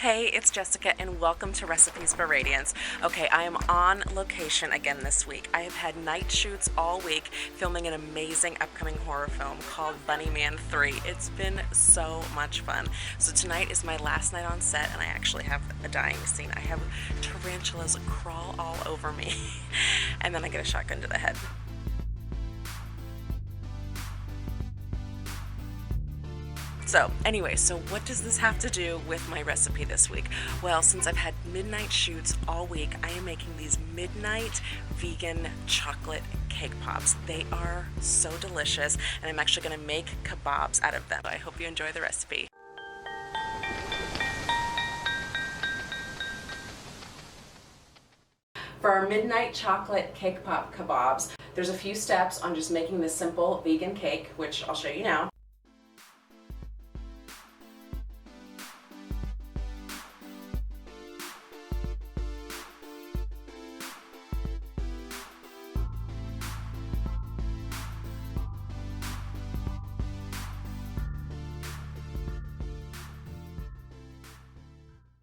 Hey, it's Jessica and welcome to Recipes for Radiance. Okay, I am on location again this week. I have had night shoots all week filming an amazing upcoming horror film called Bunnyman III. It's been so much fun. So tonight is my last night on set and I actually have a dying scene. I have tarantulas crawl all over me and then I get a shotgun to the head. So anyway, so what does this have to do with my recipe this week? Well, since I've had midnight shoots all week, I am making these midnight vegan chocolate cake pops. They are so delicious, and I'm actually gonna make kabobs out of them. I hope you enjoy the recipe. For our midnight chocolate cake pop kabobs, there's a few steps on just making this simple vegan cake, which I'll show you now.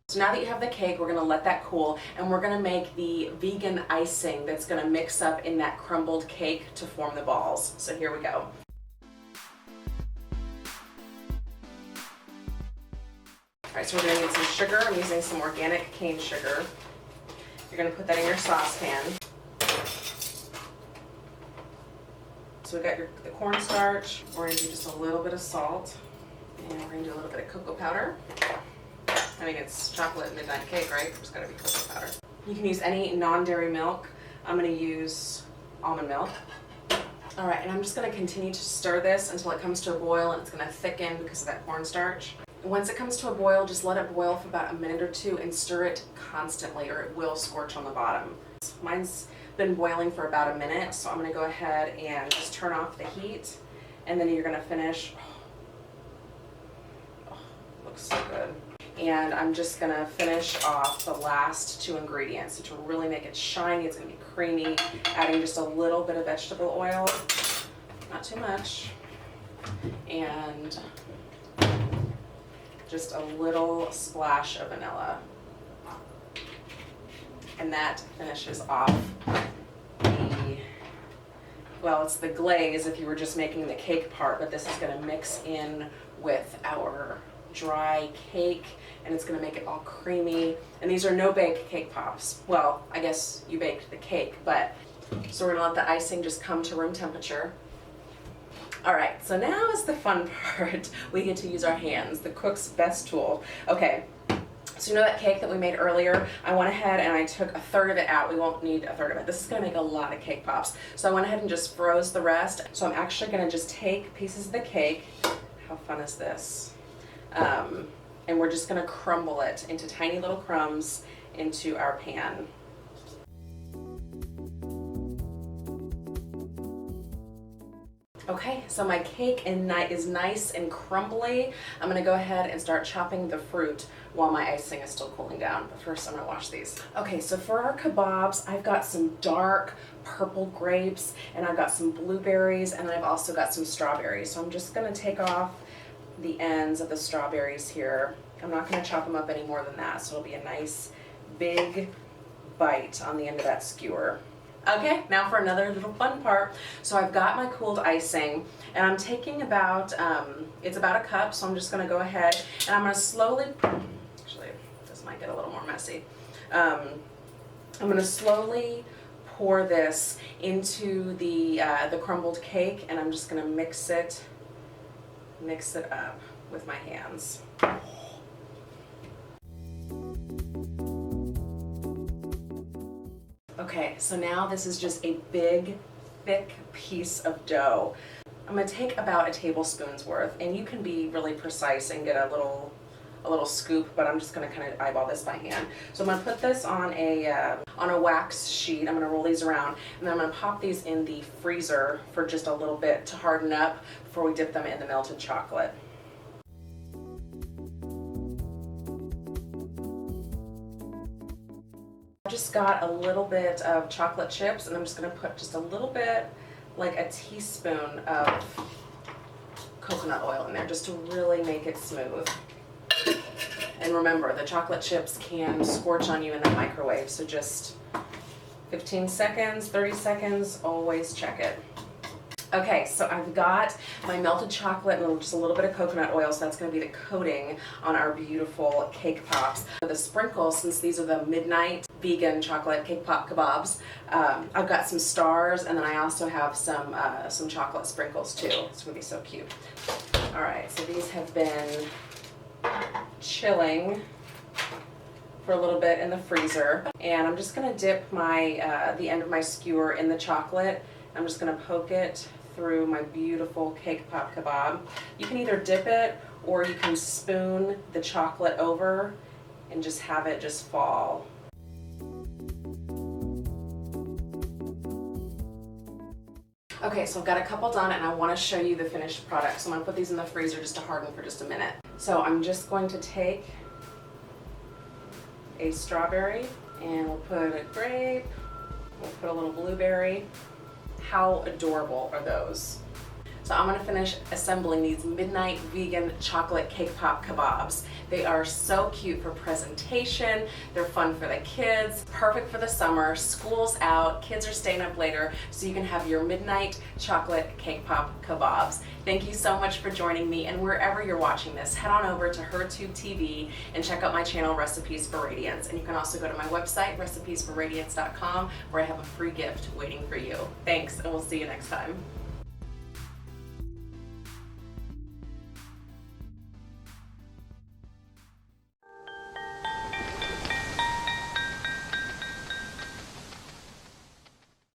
So now that you have the cake, we're gonna let that cool and we're gonna make the vegan icing that's gonna mix up in that crumbled cake to form the balls. So here we go. All right, so we're gonna need some sugar. I'm using some organic cane sugar. You're gonna put that in your saucepan. So we got the cornstarch. We're gonna do just a little bit of salt and we're gonna do a little bit of cocoa powder. I mean, it's chocolate midnight cake, right? There's gotta be cocoa powder. You can use any non-dairy milk. I'm gonna use almond milk. All right, and I'm just gonna continue to stir this until it comes to a boil and it's gonna thicken because of that cornstarch. Once it comes to a boil, just let it boil for about a minute or two and stir it constantly or it will scorch on the bottom. Mine's been boiling for about a minute, so I'm gonna go ahead and just turn off the heat and then you're gonna finish. Oh, looks so good. And I'm just gonna finish off the last two ingredients. So to really make it shiny, it's gonna be creamy, adding just a little bit of vegetable oil, not too much, and just a little splash of vanilla. And that finishes off it's the glaze if you were just making the cake part, but this is gonna mix in with our dry cake and it's going to make it all creamy. And these are no bake cake pops. Well, I guess you baked the cake, but so we're going to let the icing just come to room temperature. All right, so now is the fun part. We get to use our hands, the cook's best tool. Okay, so you know that cake that we made earlier? I went ahead and I took a third of it out. We won't need a third of it. This is going to make a lot of cake pops. So I went ahead and just froze the rest. So I'm actually going to just take pieces of the cake. How fun is this? And we're just going to crumble it into tiny little crumbs into our pan. Okay, so my cake is nice and crumbly. I'm going to go ahead and start chopping the fruit while my icing is still cooling down. But first I'm going to wash these. Okay, so for our kabobs, I've got some dark purple grapes and I've got some blueberries and I've also got some strawberries. So I'm just going to take off the ends of the strawberries here. I'm not going to chop them up any more than that, so it'll be a nice big bite on the end of that skewer. Okay, now for another little fun part. So I've got my cooled icing and I'm taking about, it's about a cup, so I'm just going to go ahead and I'm going to slowly, actually this might get a little more messy. I'm going to slowly pour this into the crumbled cake and I'm just going to mix it up with my hands. Okay, so now this is just a big, thick piece of dough. I'm going to take about a tablespoon's worth, and you can be really precise and get a little scoop, but I'm just going to kind of eyeball this by hand. So I'm going to put this on a wax sheet. I'm going to roll these around, and then I'm going to pop these in the freezer for just a little bit to harden up before we dip them in the melted chocolate. I just got a little bit of chocolate chips and I'm just going to put just a little bit, like a teaspoon of coconut oil in there just to really make it smooth. And remember, the chocolate chips can scorch on you in the microwave, so just 15 seconds, 30 seconds, always check it. Okay, so I've got my melted chocolate and just a little bit of coconut oil, so that's going to be the coating on our beautiful cake pops. For the sprinkles, since these are the midnight vegan chocolate cake pop kabobs, I've got some stars, and then I also have some chocolate sprinkles too. It's going to be so cute. All right, so these have been chilling for a little bit in the freezer, and I'm just going to dip my the end of my skewer in the chocolate. I'm just going to poke it through my beautiful cake pop kabob. You can either dip it or you can spoon the chocolate over and just have it just fall. Okay, so I've got a couple done and I want to show you the finished product. So I'm going to put these in the freezer just to harden for just a minute. So I'm just going to take a strawberry and we'll put a grape, we'll put a little blueberry. How adorable are those? So I'm going to finish assembling these midnight vegan chocolate cake pop kabobs. They are so cute for presentation, they're fun for the kids, perfect for the summer, school's out, kids are staying up later, so you can have your midnight chocolate cake pop kabobs. Thank you so much for joining me, and wherever you're watching this, head on over to HerTube TV and check out my channel, Recipes for Radiance. And you can also go to my website, recipesforradiance.com, where I have a free gift waiting for you. Thanks, and we'll see you next time.